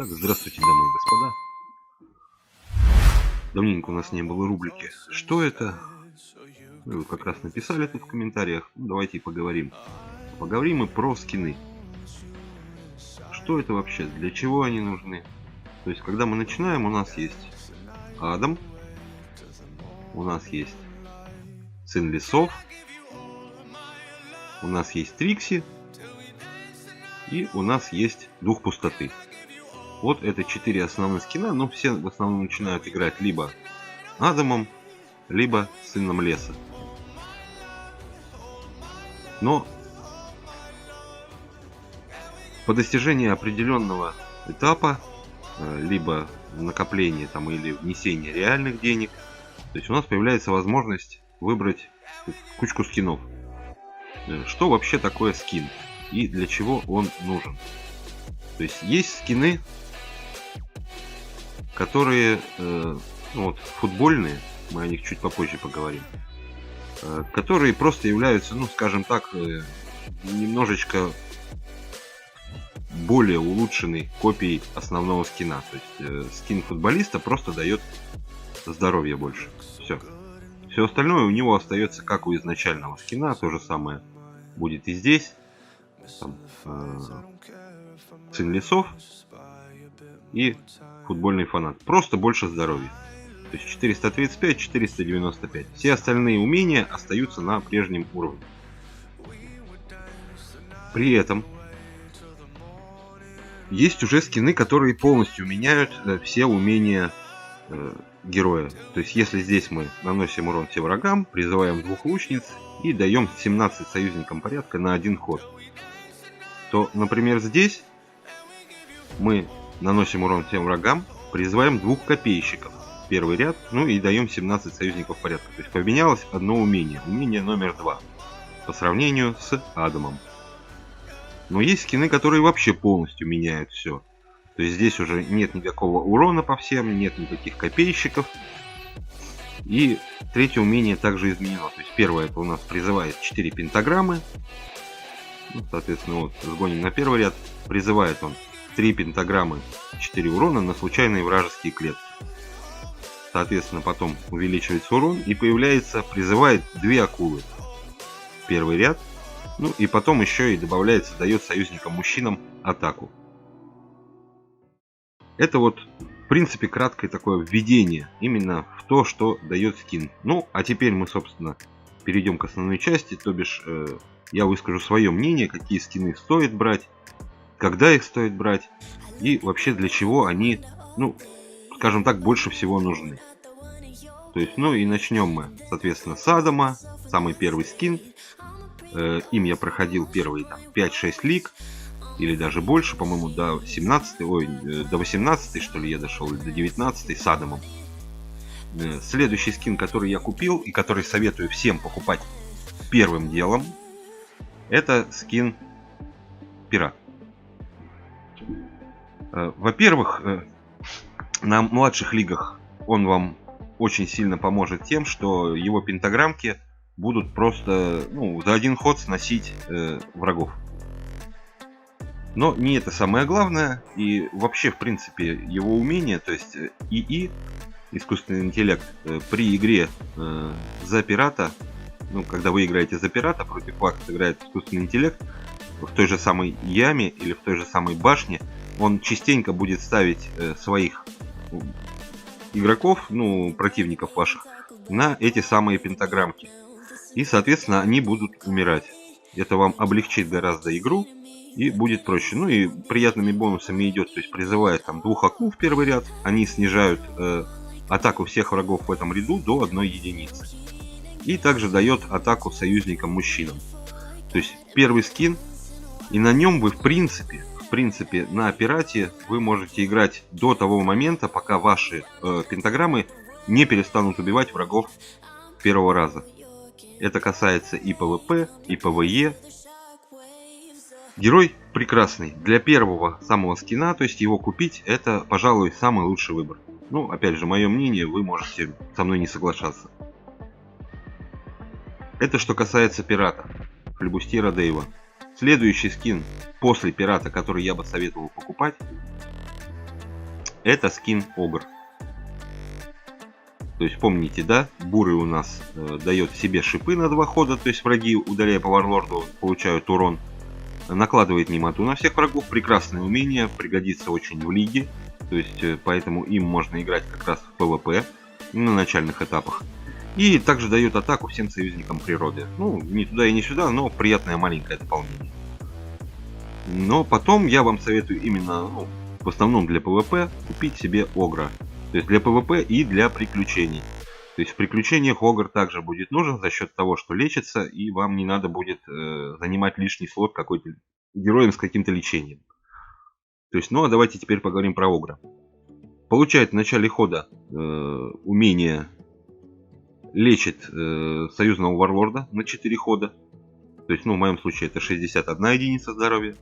Так, здравствуйте, дамы и господа. Давненько у нас не было рубрики «Что это?». Вы как раз написали тут в комментариях. Ну, давайте и поговорим. Поговорим и про скины. Что это вообще? Для чего они нужны? То есть, когда мы начинаем, у нас есть Адам, у нас есть Сын Лесов, у нас есть Трикси и у нас есть Дух Пустоты. Вот это 4 основных скина, но все в основном начинают играть либо Адамом, либо Сыном Леса. Но по достижении определенного этапа, либо накопления там, или внесения реальных денег, то есть у нас появляется возможность выбрать кучку скинов. Что вообще такое скин и для чего он нужен? То есть скины, которые вот, футбольные, мы о них чуть попозже поговорим, которые просто являются, ну скажем так, немножечко более улучшенной копией основного скина. То есть скин футболиста просто дает здоровье больше. Все остальное у него остается как у изначального скина. То же самое будет и здесь. Там, Сын Лесов и футбольный фанат. Просто больше здоровья. То есть 435, 495. Все остальные умения остаются на прежнем уровне. При этом есть уже скины, которые полностью меняют все умения героя. То есть если здесь мы наносим урон всем врагам, призываем 2 лучниц и даем 17 союзникам порядка на 1 ход, то, например, здесь мы наносим урон всем врагам, призываем 2 копейщиков. Первый ряд, ну и даем 17 союзников порядка. То есть поменялось одно умение. Умение номер 2. По сравнению с Адамом. Но есть скины, которые вообще полностью меняют все. То есть здесь уже нет никакого урона по всем, нет никаких копейщиков. И третье умение также изменено. То есть первое, это у нас призывает 4 пентаграммы. Ну, соответственно, вот сгоним на первый ряд. Призывает он 3 пентаграммы, 4 урона на случайные вражеские клетки. Соответственно, потом увеличивается урон и появляется, призывает 2 акулы. Первый ряд. Ну и потом еще и добавляется, дает союзникам-мужчинам атаку. Это вот, в принципе, краткое такое введение именно в то, что дает скин. Ну, а теперь мы, собственно, перейдем к основной части, то бишь я выскажу свое мнение, какие скины стоит брать, когда их стоит брать и вообще для чего они, ну, скажем так, больше всего нужны. То есть, ну и начнем мы, соответственно, с Адама, самый первый скин. Им я проходил первые 5-6 лиг, или даже больше, по-моему, до 17, до 18, что ли, я дошел, или до 19 с Адамом. Следующий скин, который я купил и который советую всем покупать первым делом, это скин Пират. Во-первых, на младших лигах он вам очень сильно поможет тем, что его пентаграммки будут просто, ну, за 1 ход сносить врагов. Но не это самое главное. И вообще, в принципе, его умение, то есть ИИ, искусственный интеллект, при игре за пирата, ну, когда вы играете за пирата, против вас играет искусственный интеллект, в той же самой яме или в той же самой башне, он частенько будет ставить своих игроков, ну, противников ваших, на эти самые пентаграммки. И, соответственно, они будут умирать. Это вам облегчит гораздо игру и будет проще. Ну и приятными бонусами идет, то есть призывает там 2 акул в первый ряд, они снижают атаку всех врагов в этом ряду до 1 единицы. И также дает атаку союзникам-мужчинам. То есть первый скин, и на нем вы в принципе на пирате вы можете играть до того момента, пока ваши пентаграммы не перестанут убивать врагов первого раза. Это касается и ПВП, и ПВЕ. Герой прекрасный. Для первого самого скина, то есть его купить, это, пожалуй, самый лучший выбор. Ну, опять же, мое мнение, вы можете со мной не соглашаться. Это что касается пирата, флебустьера Дэйва. Следующий скин после пирата, который я бы советовал покупать, это скин Огр. То есть помните, да, бурый у нас дает себе шипы на 2 хода, то есть враги, ударяя по варлорду, получают урон. Накладывает немоту на всех врагов, прекрасное умение, пригодится очень в лиге. То есть поэтому им можно играть как раз в PvP на начальных этапах. И также дает атаку всем союзникам природы. Ну, не туда и не сюда, но приятное маленькое дополнение. Но потом я вам советую именно, ну, в основном для PvP, купить себе Огра. То есть для PvP и для приключений. То есть в приключениях Огр также будет нужен за счет того, что лечится, и вам не надо будет занимать лишний слот какой-то героем с каким-то лечением. То есть, ну а давайте теперь поговорим про Огра. Получает в начале хода умение лечит союзного варлорда на 4 хода. То есть, ну в моем случае это 61 единица здоровья.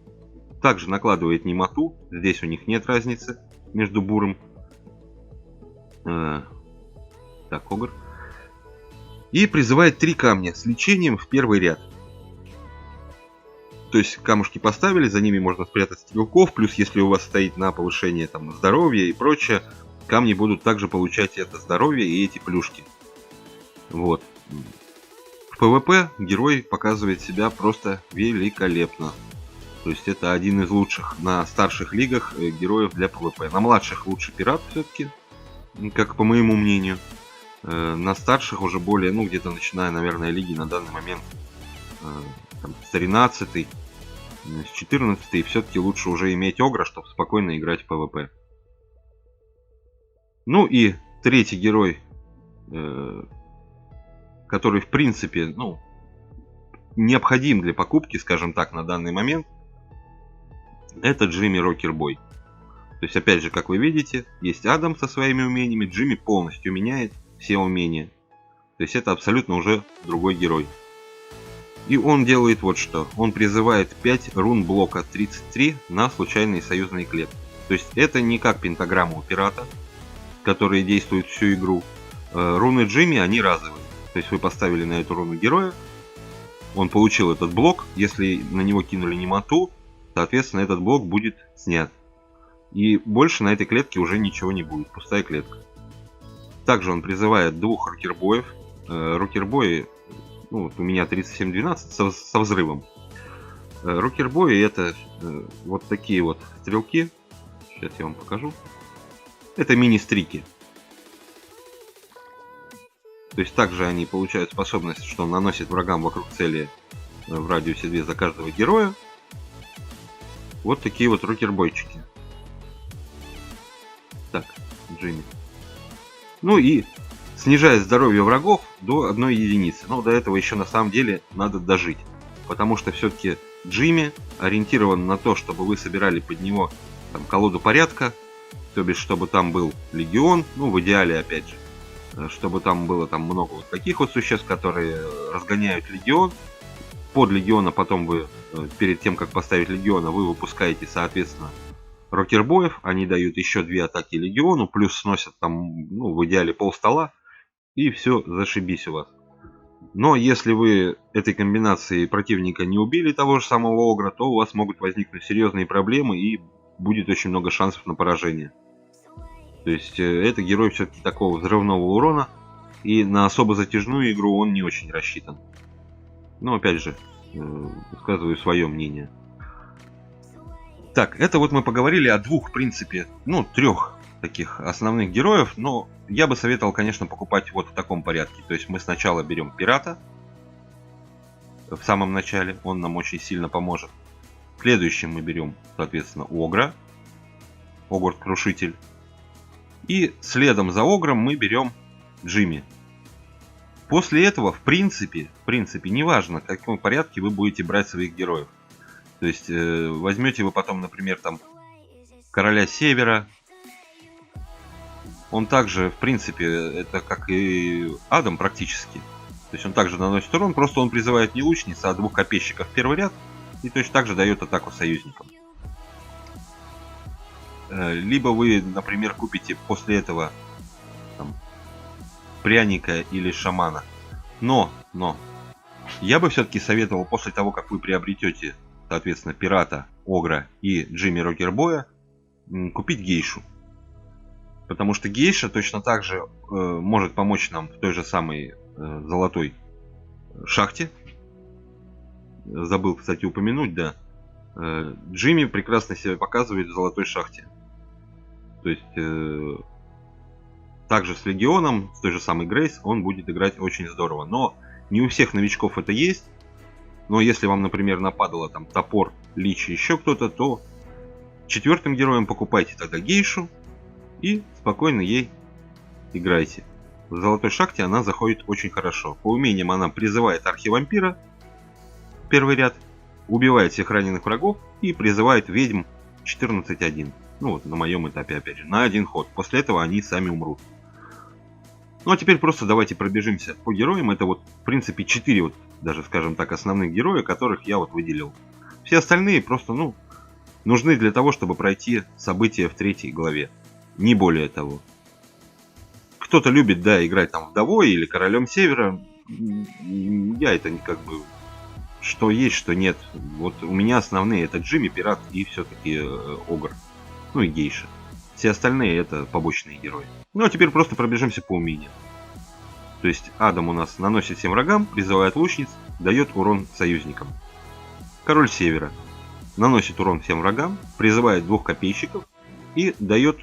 Также накладывает немоту. Здесь у них нет разницы между бурым. Так, Огр. И призывает 3 камня с лечением в первый ряд. То есть камушки поставили, за ними можно спрятать стрелков. Плюс если у вас стоит на повышение там здоровья и прочее, камни будут также получать это здоровье и эти плюшки. Вот. В PvP герой показывает себя просто великолепно. То есть это один из лучших на старших лигах героев для PvP. На младших лучше пират все-таки, как по моему мнению. На старших уже более, ну где-то начиная, наверное, лиги на данный момент там, с 13, с 14, все-таки лучше уже иметь Огра, чтобы спокойно играть в PvP. Ну и третий герой, который в принципе, ну, необходим для покупки, скажем так, на данный момент, это Джимми Рокербой. То есть, опять же, как вы видите, есть Адам со своими умениями, Джимми полностью меняет все умения. То есть, это абсолютно уже другой герой. И он делает вот что. Он призывает 5 рун блока 33 на случайные союзные клетки. То есть, это не как пентаграмма у пирата, которые действуют всю игру. Руны Джимми, они разовые. То есть, вы поставили на эту руну героя, он получил этот блок, если на него кинули немоту, соответственно, этот блок будет снят. И больше на этой клетке уже ничего не будет, пустая клетка. Также он призывает 2 рокербоев. Рокербои, ну, вот у меня 3712 со взрывом. Рокербои это вот такие вот стрелки. Сейчас я вам покажу. Это мини-стрики. То есть также они получают способность, что наносит врагам вокруг цели в радиусе 2 за каждого героя. Вот такие вот рокербойчики. Так, Джимми. Ну и снижает здоровье врагов до 1 единицы. Но до этого еще на самом деле надо дожить. Потому что все-таки Джимми ориентирован на то, чтобы вы собирали под него там, колоду порядка. То бишь, чтобы там был легион. Ну, в идеале, опять же. Чтобы там было там много вот таких вот существ, которые разгоняют легион. Под легиона потом вы, перед тем как поставить легиона, вы выпускаете, соответственно, рокербоев. Они дают еще 2 атаки легиону, плюс сносят там, ну, в идеале пол стола. И все, зашибись у вас. Но если вы этой комбинацией противника не убили того же самого Огра, то у вас могут возникнуть серьезные проблемы и будет очень много шансов на поражение. То есть это герой все-таки такого взрывного урона, и на особо затяжную игру он не очень рассчитан. Но опять же, высказываю свое мнение. Так, это вот мы поговорили о 2, в принципе, ну 3 таких основных героев, но я бы советовал, конечно, покупать вот в таком порядке. То есть мы сначала берем пирата в самом начале, он нам очень сильно поможет. Следующим мы берем, соответственно, Огра, Огр-крушитель. И следом за Огром мы берем Джимми. После этого, в принципе, неважно, в каком порядке вы будете брать своих героев. То есть, возьмете вы потом, например, там, Короля Севера. Он также, в принципе, это как и Адам практически. То есть, он также наносит урон, просто он призывает не лучниц, а 2 копейщиков в первый ряд. И точно так же дает атаку союзникам. Либо вы, например, купите после этого там, пряника или шамана. Но я бы все-таки советовал после того, как вы приобретете, соответственно, пирата, Огра и Джимми Рокербоя, купить гейшу. Потому что гейша точно так же может помочь нам в той же самой золотой шахте. Забыл, кстати, упомянуть, да. Джимми прекрасно себя показывает в золотой шахте. То есть также с Легионом, с той же самой Грейс, он будет играть очень здорово. Но не у всех новичков это есть. Но если вам, например, нападало там топор, лич и еще кто-то, то четвертым героем покупайте тогда гейшу и спокойно ей играйте. В золотой шахте она заходит очень хорошо. По умениям она призывает архивампира, первый ряд, убивает всех раненых врагов и призывает ведьм 14-1. Ну вот на моем этапе, опять же, на один ход. После этого они сами умрут. Ну а теперь просто давайте пробежимся по героям. Это вот в принципе 4 вот, даже скажем так, основных героя, которых я вот выделил. Все остальные просто, ну, нужны для того, чтобы пройти события в 3 главе. Не более того. Кто-то любит, да, играть там вдовой или королем севера. Я это как бы... Что есть, что нет. Вот у меня основные это Джимми, пират и все-таки Огр. Ну и гейша. Все остальные это побочные герои. Ну а теперь просто пробежимся по умениям. То есть Адам у нас наносит всем врагам, призывает лучниц, дает урон союзникам. Король севера наносит урон всем врагам, призывает 2 копейщиков и дает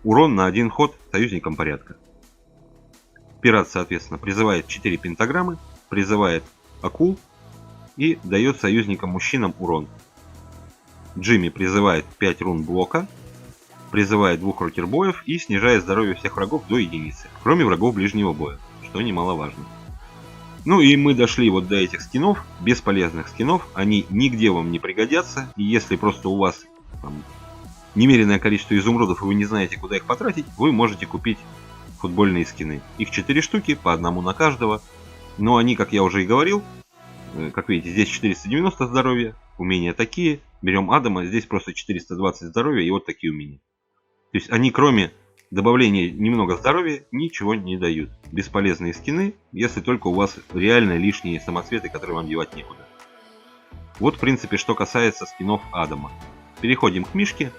урон на 1 ход союзникам порядка. Пират, соответственно, призывает 4 пентаграммы, призывает акул и дает союзникам-мужчинам урон. Джимми призывает 5 рун блока, призывает 2 рокербоев и снижает здоровье всех врагов до единицы, кроме врагов ближнего боя, что немаловажно. Ну и мы дошли вот до этих скинов, бесполезных скинов, они нигде вам не пригодятся, и если просто у вас там немеренное количество изумрудов и вы не знаете, куда их потратить, вы можете купить футбольные скины. Их 4 штуки, по одному на каждого, но они, как я уже и говорил, как видите, здесь 490 здоровья, умения такие, берем Адама, здесь просто 420 здоровья и вот такие умения. То есть они кроме добавления немного здоровья ничего не дают. Бесполезные скины, если только у вас реально лишние самоцветы, которые вам девать некуда. Вот в принципе что касается скинов Адама. Переходим к Мишке.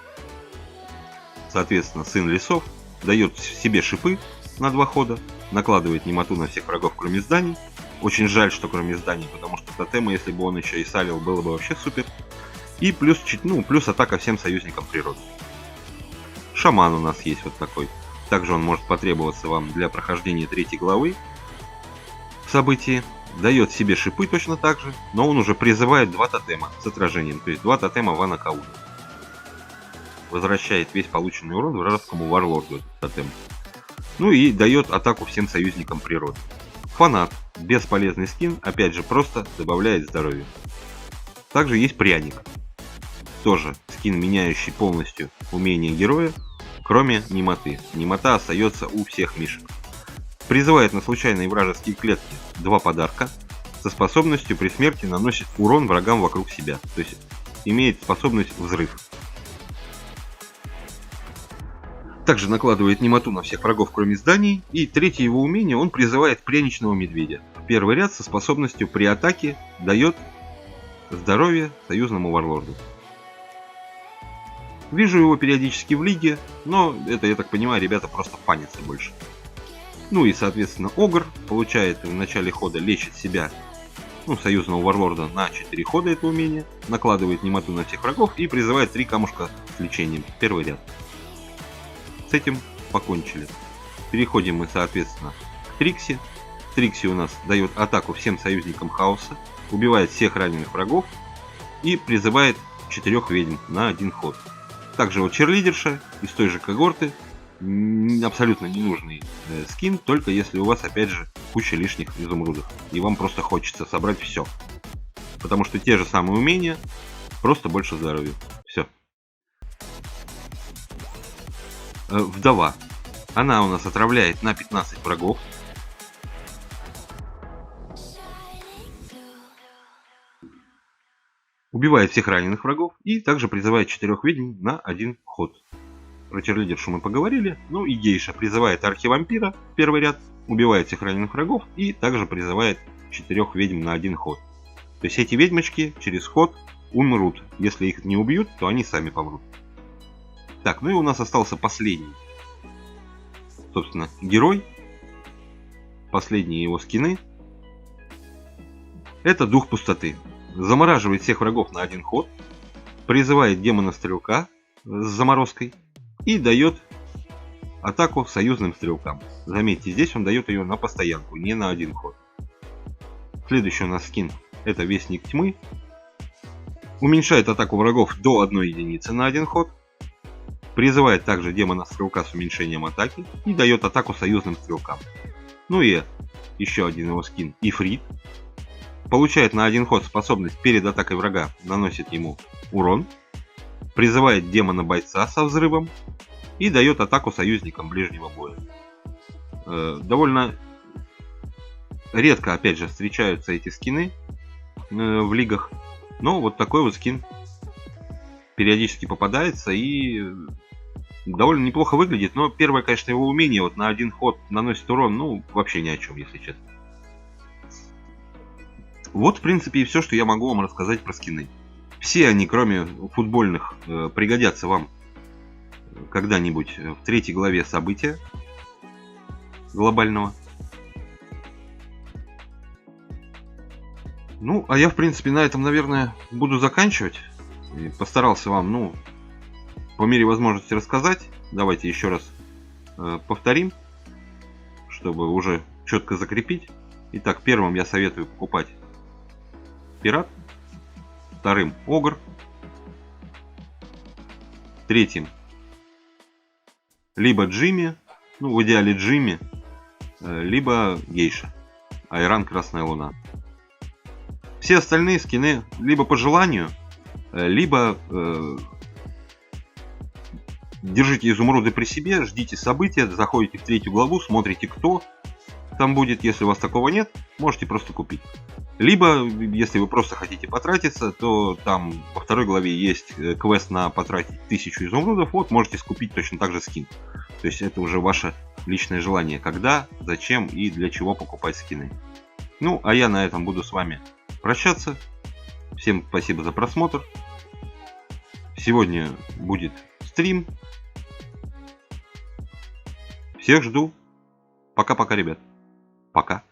Соответственно, сын лесов дает себе шипы на 2 хода, накладывает немоту на всех врагов кроме зданий. Очень жаль, что кроме зданий, потому что тотемы, если бы он еще и салил, было бы вообще супер. И плюс, плюс атака всем союзникам природы. Шаман у нас есть вот такой. Также он может потребоваться вам для прохождения 3 главы в событии. Дает себе шипы точно так же, но он уже призывает 2 тотема с отражением. То есть 2 тотема Вана Кауда. Возвращает весь полученный урон вражескому варлорду этот тотем. Ну и дает атаку всем союзникам природы. Фанат. Бесполезный скин, опять же просто добавляет здоровье. Также есть пряник. Тоже скин, меняющий полностью умение героя, кроме немоты. Немота остается у всех мишек. Призывает на случайные вражеские клетки 2 подарка. Со способностью при смерти наносит урон врагам вокруг себя. То есть имеет способность взрыв. Также накладывает немоту на всех врагов, кроме зданий. И третье его умение, он призывает пряничного медведя. В первый ряд со способностью при атаке дает здоровье союзному варлорду. Вижу его периодически в лиге, но это, я так понимаю, ребята просто фанятся больше. Ну и, соответственно, Огр получает в начале хода, лечит себя, союзного варлорда на 4 хода это умение, накладывает немоту на всех врагов и призывает 3 камушка с лечением. Первый ряд. С этим покончили. Переходим мы, соответственно, к Трикси. Трикси у нас дает атаку всем союзникам хаоса, убивает всех раненых врагов и призывает 4 ведьм на 1 ход. Также вот черлидерша из той же когорты, абсолютно ненужный скин, только если у вас опять же куча лишних изумрудов и вам просто хочется собрать все. Потому что те же самые умения, просто больше здоровья. Все. Вдова. Она у нас отравляет на 15 врагов. Убивает всех раненых врагов и также призывает 4 ведьм на 1 ход. Про черлидершу мы поговорили. Ну и гейша призывает архивампира в первый ряд, убивает всех раненых врагов и также призывает 4 ведьм на 1 ход. То есть эти ведьмочки через ход умрут. Если их не убьют, то они сами помрут. Так, ну и у нас остался последний собственно, герой, последние его скины, это Дух Пустоты. Замораживает всех врагов на один ход, призывает демона-стрелка с заморозкой и дает атаку союзным стрелкам. Заметьте, здесь он дает ее на постоянку, не на один ход. Следующий у нас скин — это Вестник Тьмы. Уменьшает атаку врагов до 1 единицы на один ход. Призывает также демона-стрелка с уменьшением атаки и дает атаку союзным стрелкам. Ну и еще один его скин — Ифрит. Получает на один ход способность перед атакой врага, наносит ему урон. Призывает демона-бойца со взрывом и дает атаку союзникам ближнего боя. Довольно редко, опять же, встречаются эти скины в лигах, но вот такой вот скин периодически попадается и довольно неплохо выглядит. Но первое, конечно, его умение вот на один ход наносит урон, ну, вообще ни о чем, если честно. Вот, в принципе, и все, что я могу вам рассказать про скины. Все они, кроме футбольных, пригодятся вам когда-нибудь в 3 главе события глобального. Ну, а я, в принципе, на этом, наверное, буду заканчивать. И постарался вам, ну, по мере возможности рассказать. Давайте еще раз повторим, чтобы уже четко закрепить. Итак, первым я советую покупать Пират, вторым Огр, третьим либо Джимми, ну, в идеале Джимми, либо Гейша, Айран Красная Луна. Все остальные скины либо по желанию, либо держите изумруды при себе, ждите события, заходите в 3 главу, смотрите, кто там будет. Если у вас такого нет, можете просто купить. Либо, если вы просто хотите потратиться, то там во 2 главе есть квест на потратить 1000 изумрудов. Вот, можете скупить точно так же скин. То есть это уже ваше личное желание, когда, зачем и для чего покупать скины. Ну, а я на этом буду с вами прощаться. Всем спасибо за просмотр. Сегодня будет стрим. Всех жду. Пока-пока, ребят. Пока.